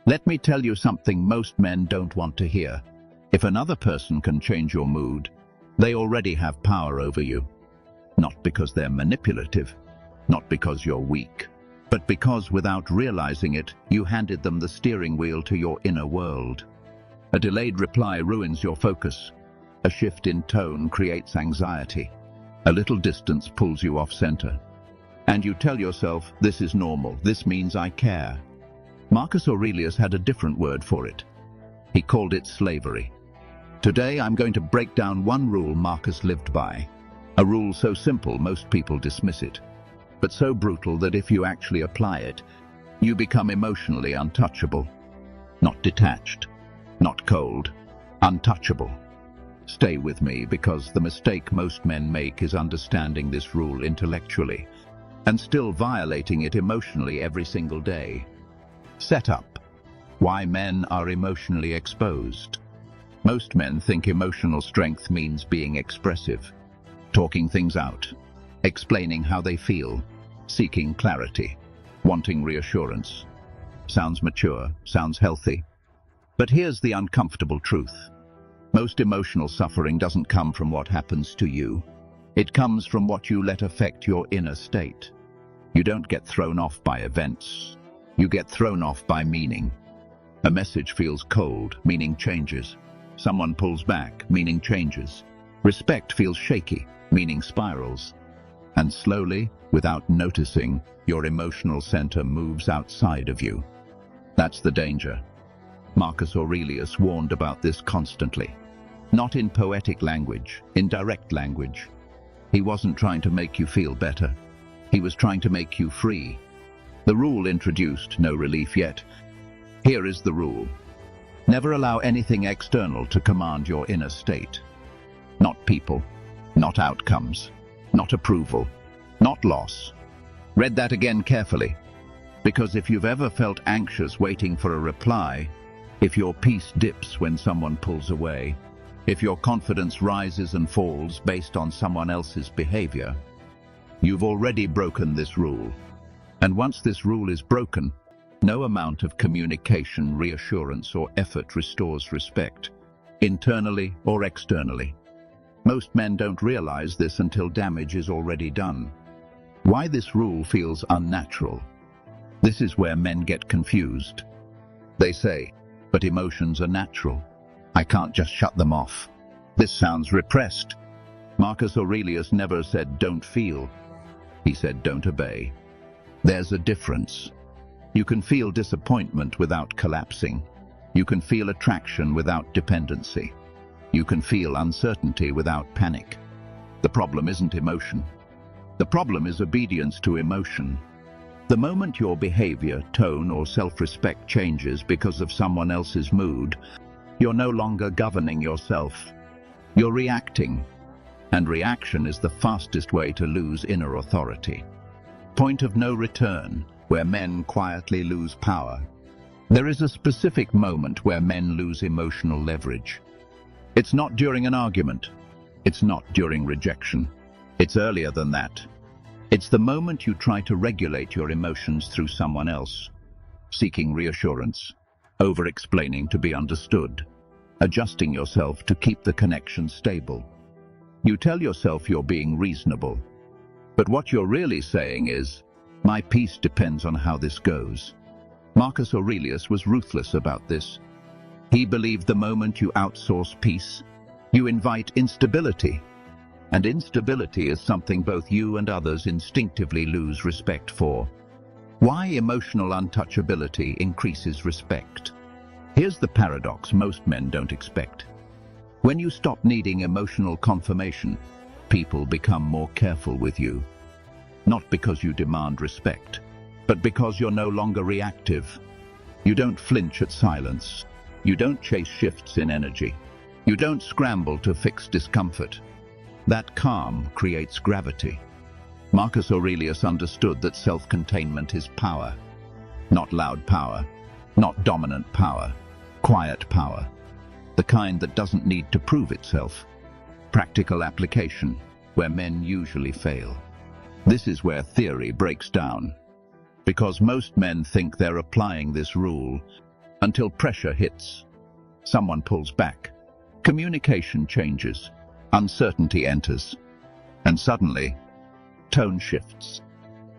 Let me tell you something most men don't want to hear. If another person can change your mood, they already have power over you. Not because they're manipulative, not because you're weak, but because without realizing it, you handed them the steering wheel to your inner world. A delayed reply ruins your focus. A shift in tone creates anxiety. A little distance pulls you off center. And you tell yourself, this is normal, this means I care. Marcus Aurelius had a different word for it. He called it slavery. Today I'm going to break down one rule Marcus lived by. A rule so simple most people dismiss it, but so brutal that if you actually apply it, you become emotionally untouchable. Not detached, not cold, untouchable. Stay with me, because the mistake most men make is understanding this rule intellectually and still violating it emotionally every single day. Setup: why men are emotionally exposed. Most men think emotional strength means being expressive, talking things out, explaining how they feel, seeking clarity, wanting reassurance. Sounds mature, sounds healthy. But here's the uncomfortable truth. Most emotional suffering doesn't come from what happens to you. It comes from what you let affect your inner state. You don't get thrown off by events. You get thrown off by meaning. A message feels cold, meaning changes. Someone pulls back, meaning changes. Respect feels shaky, meaning spirals. And slowly, without noticing, your emotional center moves outside of you. That's the danger. Marcus Aurelius warned about this constantly. Not in poetic language, in direct language. He wasn't trying to make you feel better. He was trying to make you free. The rule introduced no relief yet. Here is the rule. Never allow anything external to command your inner state. Not people, not outcomes, not approval, not loss. Read that again carefully, because if you've ever felt anxious waiting for a reply, if your peace dips when someone pulls away, if your confidence rises and falls based on someone else's behavior, you've already broken this rule. And once this rule is broken, no amount of communication, reassurance, or effort restores respect, internally or externally. Most men don't realize this until damage is already done. Why this rule feels unnatural? This is where men get confused. They say, but emotions are natural. I can't just shut them off. This sounds repressed. Marcus Aurelius never said don't feel. He said don't obey. There's a difference. You can feel disappointment without collapsing. You can feel attraction without dependency. You can feel uncertainty without panic. The problem isn't emotion. The problem is obedience to emotion. The moment your behavior, tone, or self-respect changes because of someone else's mood, you're no longer governing yourself. You're reacting. And reaction is the fastest way to lose inner authority. Point of no return, where men quietly lose power. There is a specific moment where men lose emotional leverage. It's not during an argument. It's not during rejection. It's earlier than that. It's the moment you try to regulate your emotions through someone else, seeking reassurance, over-explaining to be understood, adjusting yourself to keep the connection stable. You tell yourself you're being reasonable, but what you're really saying is, my peace depends on how this goes. Marcus Aurelius was ruthless about this. He believed the moment you outsource peace, you invite instability. And instability is something both you and others instinctively lose respect for. Why emotional untouchability increases respect? Here's the paradox most men don't expect. When you stop needing emotional confirmation, people become more careful with you. Not because you demand respect, but because you're no longer reactive. You don't flinch at silence. You don't chase shifts in energy. You don't scramble to fix discomfort. That calm creates gravity. Marcus Aurelius understood that self-containment is power. Not loud power, not dominant power, quiet power. The kind that doesn't need to prove itself. Practical application, where men usually fail. This is where theory breaks down. Because most men think they're applying this rule, until pressure hits. Someone pulls back. Communication changes. Uncertainty enters. And suddenly, tone shifts.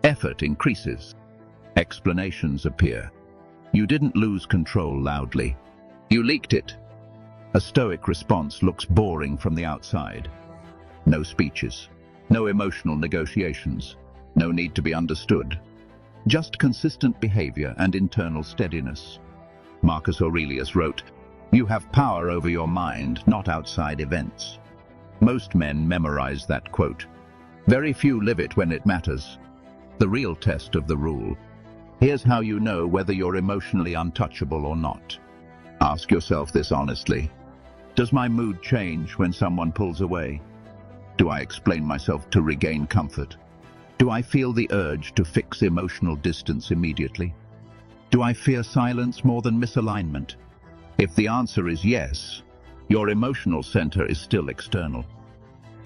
Effort increases. Explanations appear. You didn't lose control loudly. You leaked it. A Stoic response looks boring from the outside. No speeches. No emotional negotiations. No need to be understood. Just consistent behavior and internal steadiness. Marcus Aurelius wrote, "You have power over your mind, not outside events." Most men memorize that quote. Very few live it when it matters. The real test of the rule. Here's how you know whether you're emotionally untouchable or not. Ask yourself this honestly. Does my mood change when someone pulls away? Do I explain myself to regain comfort? Do I feel the urge to fix emotional distance immediately? Do I fear silence more than misalignment? If the answer is yes, your emotional center is still external.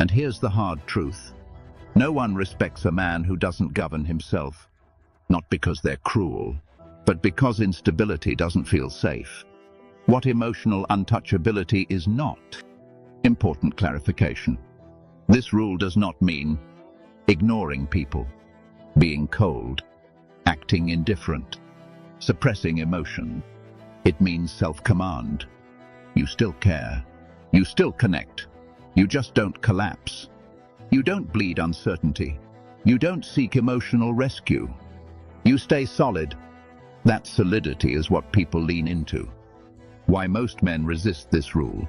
And here's the hard truth. No one respects a man who doesn't govern himself. Not because they're cruel, but because instability doesn't feel safe. What emotional untouchability is not. Important clarification. This rule does not mean ignoring people, being cold, acting indifferent, suppressing emotion. It means self-command. You still care. You still connect. You just don't collapse. You don't bleed uncertainty. You don't seek emotional rescue. You stay solid. That solidity is what people lean into. Why most men resist this rule?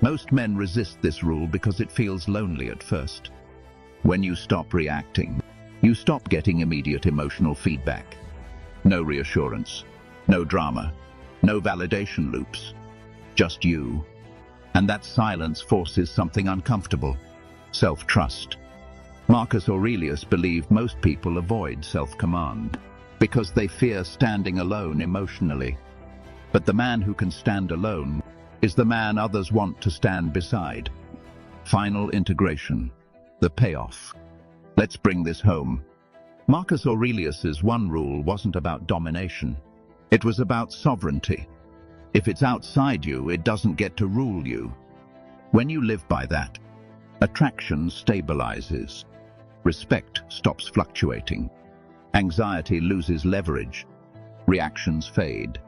Most men resist this rule because it feels lonely at first. When you stop reacting, you stop getting immediate emotional feedback. No reassurance, no drama, no validation loops. Just you. And that silence forces something uncomfortable. Self-trust. Marcus Aurelius believed most people avoid self-command because they fear standing alone emotionally. But the man who can stand alone is the man others want to stand beside. Final integration. The payoff. Let's bring this home. Marcus Aurelius's one rule wasn't about domination. It was about sovereignty. If it's outside you, it doesn't get to rule you. When you live by that, attraction stabilizes. Respect stops fluctuating. Anxiety loses leverage. Reactions fade.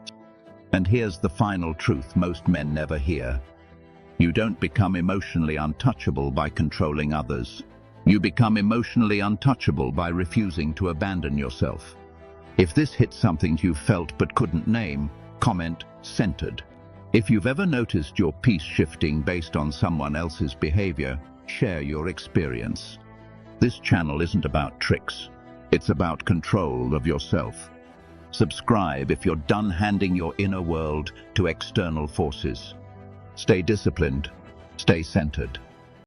And here's the final truth most men never hear. You don't become emotionally untouchable by controlling others. You become emotionally untouchable by refusing to abandon yourself. If this hits something you felt but couldn't name, comment "centered." If you've ever noticed your peace shifting based on someone else's behavior, share your experience. This channel isn't about tricks. It's about control of yourself. Subscribe if you're done handing your inner world to external forces. Stay disciplined. Stay centered.